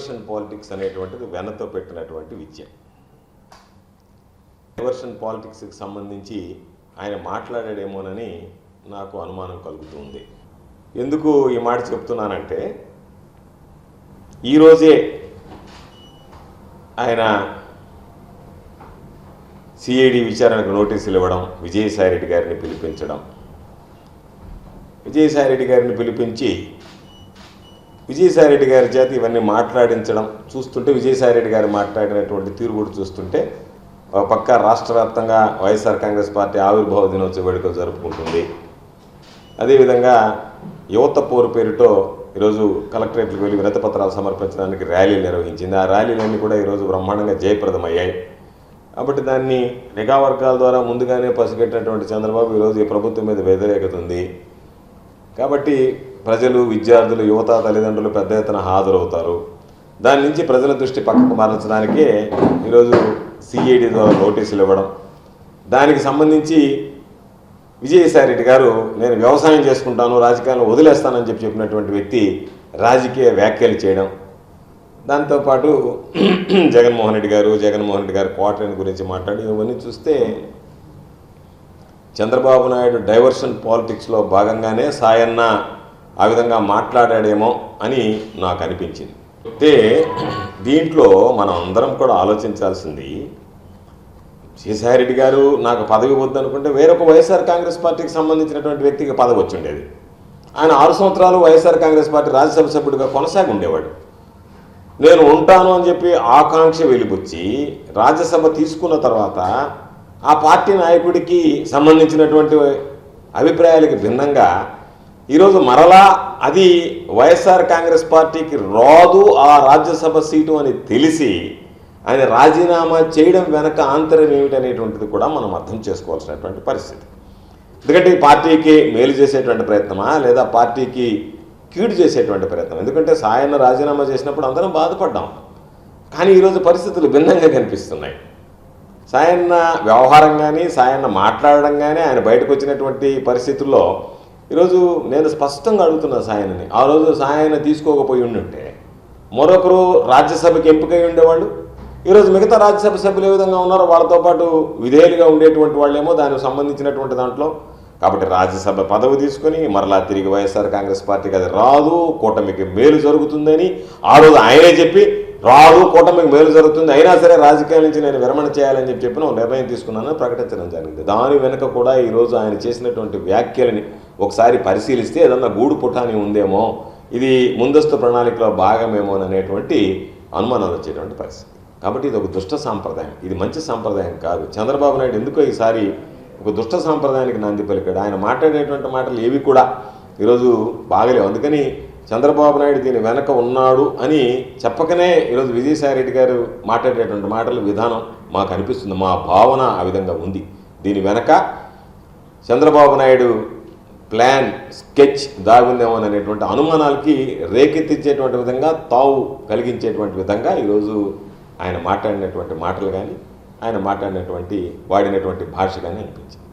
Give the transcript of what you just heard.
Diversion politics అనేటువంటిది వెనతో పెట్టినటువంటి విద్య. Diversion పాలిటిక్స్కి సంబంధించి ఆయన మాట్లాడాడేమోనని నాకు అనుమానం కలుగుతుంది. ఎందుకు ఈ మాట చెప్తున్నానంటే, ఈరోజే ఆయన సిఐడి విచారణకు నోటీసులు ఇవ్వడం, విజయసాయిరెడ్డి గారిని పిలిపించడం, విజయసాయిరెడ్డి గారిని పిలిపించి విజయసాయిరెడ్డి గారి చేత ఇవన్నీ మాట్లాడించడం చూస్తుంటే, విజయసాయిరెడ్డి గారు మాట్లాడినటువంటి తీరు కూడా చూస్తుంటే, ఒక పక్క రాష్ట్ర వ్యాప్తంగా వైఎస్ఆర్ కాంగ్రెస్ పార్టీ ఆవిర్భావ దినోత్సవ వేడుకలు జరుపుకుంటుంది. అదేవిధంగా యువత పోరు పేరుతో ఈరోజు కలెక్టరేట్లకు వెళ్ళి వినతిపత్రాలు సమర్పించడానికి ర్యాలీలు నిర్వహించింది. ఆ ర్యాలీలన్నీ కూడా ఈరోజు బ్రహ్మాండంగా జయప్రదమయ్యాయి. కాబట్టి దాన్ని నిఘా వర్గాల ద్వారా ముందుగానే పసిగట్టినటువంటి చంద్రబాబు ఈరోజు ఈ ప్రభుత్వం మీద వ్యతిరేకత ఉంది. కాబట్టి ప్రజలు, విద్యార్థులు, యువత, తల్లిదండ్రులు పెద్ద ఎత్తున హాజరవుతారు. దాని నుంచి ప్రజల దృష్టి పక్కకు మరల్చడానికే ఈరోజు సిఐడి ద్వారా నోటీసులు ఇవ్వడం, దానికి సంబంధించి విజయసాయిరెడ్డి గారు నేను వ్యవసాయం చేసుకుంటాను, రాజకీయాలను వదిలేస్తానని చెప్పినటువంటి వ్యక్తి రాజకీయ వ్యాఖ్యలు చేయడం, దాంతోపాటు జగన్మోహన్ రెడ్డి గారు క్వార్టర్ని గురించి మాట్లాడి, ఇవన్నీ చూస్తే చంద్రబాబు నాయుడు డైవర్షన్ పాలిటిక్స్లో భాగంగానే సాయన్న ఆ విధంగా మాట్లాడాడేమో అని నాకు అనిపించింది. అయితే దీంట్లో మనం అందరం కూడా ఆలోచించాల్సింది, విజయసాయిరెడ్డి గారు నాకు పదవి వద్దనుకుంటే వేరొక వైఎస్ఆర్ కాంగ్రెస్ పార్టీకి సంబంధించినటువంటి వ్యక్తికి పదవి వచ్చి ఉండేది. ఆయన 6 సంవత్సరాలు వైఎస్ఆర్ కాంగ్రెస్ పార్టీ రాజ్యసభ సభ్యుడిగా కొనసాగి ఉండేవాడు. నేను ఉంటాను అని చెప్పి ఆకాంక్ష వెలిబుచ్చి రాజ్యసభ తీసుకున్న తర్వాత ఆ పార్టీ నాయకుడికి సంబంధించినటువంటి అభిప్రాయాలకు భిన్నంగా ఈరోజు మరలా అది వైఎస్ఆర్ కాంగ్రెస్ పార్టీకి రాదు ఆ రాజ్యసభ సీటు అని తెలిసి ఆయన రాజీనామా చేయడం వెనక ఆంతర్యం ఏమిటనేటువంటిది కూడా మనం అర్థం చేసుకోవాల్సినటువంటి పరిస్థితి. ఎందుకంటే ఈ పార్టీకి మేలు చేసేటువంటి ప్రయత్నమా లేదా పార్టీకి కీడు చేసేటువంటి ప్రయత్నం? ఎందుకంటే సాయన్న రాజీనామా చేసినప్పుడు అందరం బాధపడ్డాం, కానీ ఈరోజు పరిస్థితులు భిన్నంగా కనిపిస్తున్నాయి. సాయన్న వ్యవహారం కానీ, సాయన్న మాట్లాడడం కానీ, ఆయన బయటకు వచ్చినటువంటి పరిస్థితుల్లో ఈరోజు నేను స్పష్టంగా అడుగుతున్నా సాయన్నని, ఆ రోజు సాయన్న తీసుకోకపోయి ఉండుంటే మరొకరు రాజ్యసభకి ఎంపికై ఉండేవాళ్ళు. ఈరోజు మిగతా రాజ్యసభ సభ్యులు ఏ విధంగా ఉన్నారో వాళ్ళతో పాటు విధేయులుగా ఉండేటువంటి వాళ్ళేమో దానికి సంబంధించినటువంటి దాంట్లో. కాబట్టి రాజ్యసభ పదవి తీసుకొని మరలా తిరిగి వైఎస్ఆర్ కాంగ్రెస్ పార్టీకి అది రాదు, కూటమికి మేలు జరుగుతుందని ఆ రోజు ఆయనే చెప్పి, రాదు కూటమికి మేలు జరుగుతుంది, అయినా సరే రాజకీయాల నుంచి నేను విరమణ చేయాలని చెప్పిన ఒక నిర్ణయం తీసుకున్నానని ప్రకటించడం జరిగింది. దాని వెనుక కూడా ఈరోజు ఆయన చేసినటువంటి వ్యాఖ్యలని ఒకసారి పరిశీలిస్తే ఏదన్నా గూడు పుటాని ఉందేమో, ఇది ముందస్తు ప్రణాళికలో భాగమేమో అనేటువంటి అనుమానాలు వచ్చేటువంటి పరిస్థితి. కాబట్టి ఇది ఒక దుష్ట సాంప్రదాయం, ఇది మంచి సాంప్రదాయం కాదు. చంద్రబాబు నాయుడు ఎందుకో ఈసారి ఒక దుష్ట సాంప్రదాయానికి నాంది పలికాడు. ఆయన మాట్లాడేటువంటి మాటలు ఏవి కూడా ఈరోజు బాగలేవు. అందుకని చంద్రబాబు నాయుడు దీని వెనక ఉన్నాడు అని చెప్పకనే ఈరోజు విజయసాయిరెడ్డి గారు మాట్లాడేటువంటి మాటల విధానం మాకు అనిపిస్తుంది, మా భావన ఆ విధంగా ఉంది. దీని వెనక చంద్రబాబు నాయుడు ప్లాన్, స్కెచ్ దాగుందేమో అనేటువంటి అనుమానాలకి రేకెత్తించేటువంటి విధంగా, తావు కలిగించేటువంటి విధంగా ఈరోజు ఆయన మాట్లాడినటువంటి మాటలు కానీ, ఆయన వాడినటువంటి భాష కానీ అనిపించింది.